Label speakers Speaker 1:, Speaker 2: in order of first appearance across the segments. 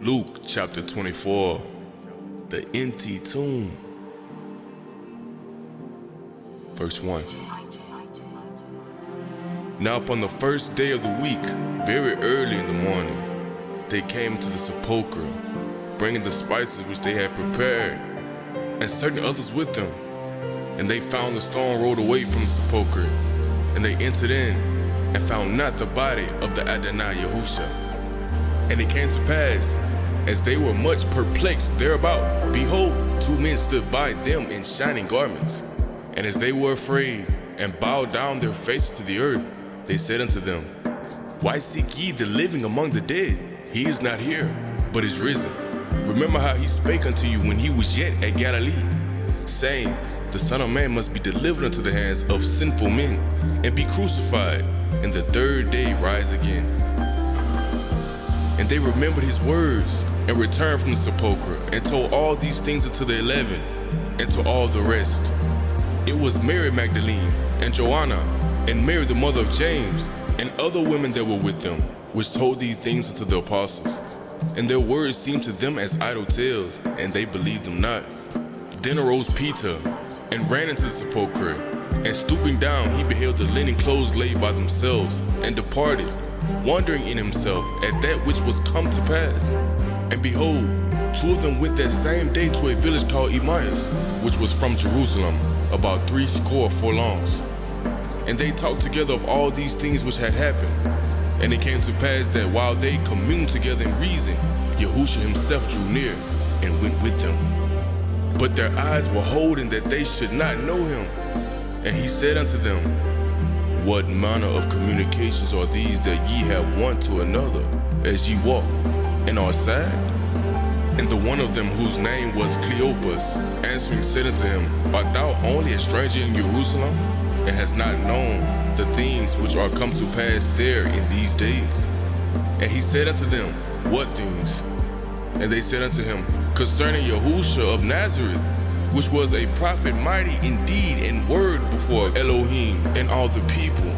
Speaker 1: Luke chapter 24, the empty tomb. Verse 1. Now upon the first day of the week, very early in the morning, they came to the sepulchre, bringing the spices which they had prepared, and certain others with them. And they found the stone rolled away from the sepulchre, and they entered in, and found not the body of the Adonai Yahusha. And it came to pass, as they were much perplexed thereabout, behold, two men stood by them in shining garments. And as they were afraid, and bowed down their faces to the earth, they said unto them, Why seek ye the living among the dead? He is not here, but is risen. Remember how he spake unto you when he was yet at Galilee, saying, The Son of Man must be delivered into the hands of sinful men, and be crucified, and the third day rise again. And they remembered his words, and returned from the sepulchre, and told all these things unto the 11, and to all the rest. It was Mary Magdalene, and Joanna, and Mary the mother of James, and other women that were with them, which told these things unto the apostles. And their words seemed to them as idle tales, and they believed them not. Then arose Peter, and ran into the sepulchre, and stooping down he beheld the linen clothes laid by themselves, and departed, wondering in himself at that which was come to pass. And behold, two of them went that same day to a village called Emmaus, which was from Jerusalem, about 80 furlongs. And they talked together of all these things which had happened. And it came to pass that while they communed together in reason, Yahushua himself drew near and went with them. But their eyes were holden that they should not know him. And he said unto them, What manner of communications are these that ye have one to another, as ye walk, and are sad? And the one of them, whose name was Cleopas, answering said unto him, Art thou only a stranger in Jerusalem, and hast not known the things which are come to pass there in these days? And he said unto them, What things? And they said unto him, Concerning Yahusha of Nazareth, which was a prophet mighty in deed and word before Elohim and all the people,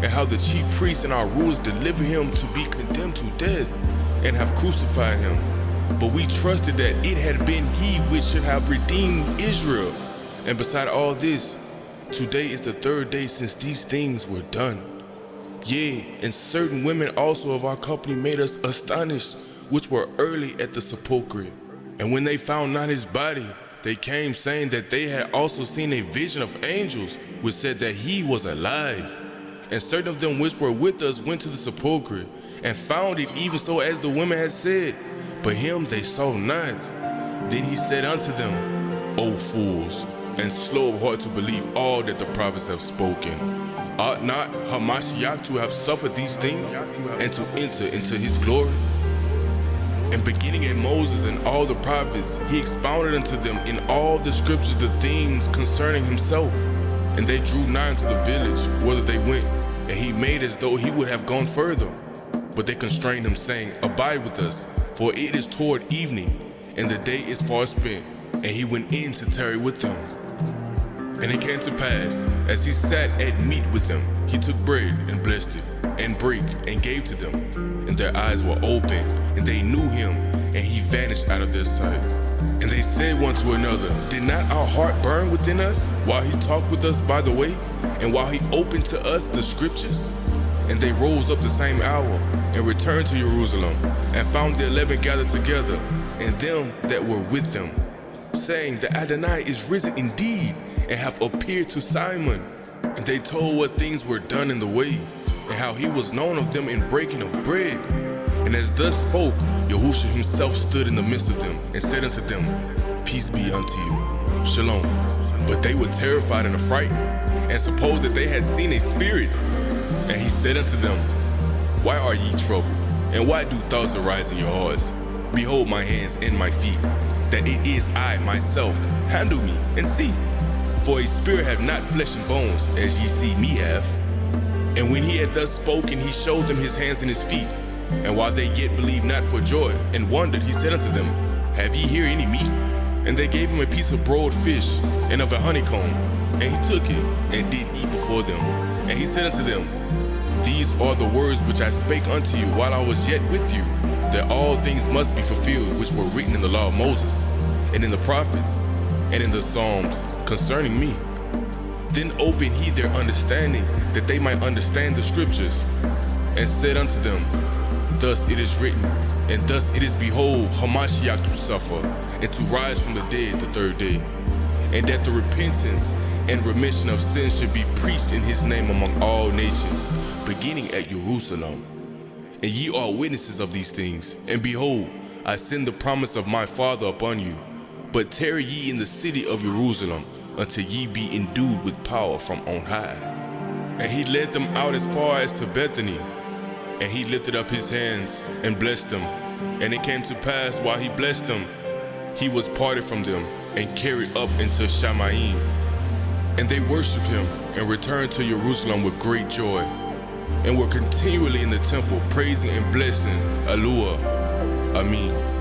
Speaker 1: and how the chief priests and our rulers delivered him to be condemned to death, and have crucified him. But we trusted that it had been he which should have redeemed Israel. And beside all this, today is the third day since these things were done. Yea, and certain women also of our company made us astonished, which were early at the sepulchre. And when they found not his body, they came saying that they had also seen a vision of angels, which said that he was alive. And certain of them which were with us went to the sepulchre, and found it even so as the women had said, but him they saw not. Then he said unto them, O fools, and slow of heart to believe all that the prophets have spoken. Ought not Hamashiach to have suffered these things, and to enter into his glory? And beginning at Moses and all the prophets, he expounded unto them in all the scriptures the things concerning himself. And they drew nigh unto the village, whither they went, and he made as though he would have gone further. But they constrained him, saying, Abide with us, for it is toward evening, and the day is far spent. And he went in to tarry with them. And it came to pass, as he sat at meat with them, he took bread and blessed it, and brake and gave to them. And their eyes were open, and they knew him, and he vanished out of their sight. And they said one to another, Did not our heart burn within us, while he talked with us by the way, and while he opened to us the scriptures? And they rose up the same hour, and returned to Jerusalem, and found the 11 gathered together, and them that were with them, saying, The Adonai is risen indeed, and hath appeared to Simon. And they told what things were done in the way, and how he was known of them in breaking of bread. And as thus spoke, Yahushua himself stood in the midst of them, and said unto them, Peace be unto you. Shalom. But they were terrified and affrighted, and supposed that they had seen a spirit. And he said unto them, Why are ye troubled? And why do thoughts arise in your hearts? Behold my hands and my feet, that it is I myself. Handle me, and see. For a spirit hath not flesh and bones, as ye see me have. And when he had thus spoken, he showed them his hands and his feet. And while they yet believed not for joy, and wondered, he said unto them, Have ye here any meat? And they gave him a piece of broiled fish, and of a honeycomb. And he took it, and did eat before them. And he said unto them, These are the words which I spake unto you while I was yet with you, that all things must be fulfilled which were written in the law of Moses, and in the prophets, and in the Psalms concerning me. Then opened he their understanding, that they might understand the scriptures, and said unto them, Thus it is written, and thus it is, behold, Hamashiach to suffer, and to rise from the dead the third day, and that the repentance and remission of sins should be preached in his name among all nations, beginning at Jerusalem. And ye are witnesses of these things. And behold, I send the promise of my Father upon you. But tarry ye in the city of Jerusalem, until ye be endued with power from on high. And he led them out as far as to Bethany. And he lifted up his hands and blessed them. And it came to pass, while he blessed them, he was parted from them and carried up into Shamayim. And they worshipped him and returned to Jerusalem with great joy, and were continually in the temple praising and blessing Yahuah. Amen.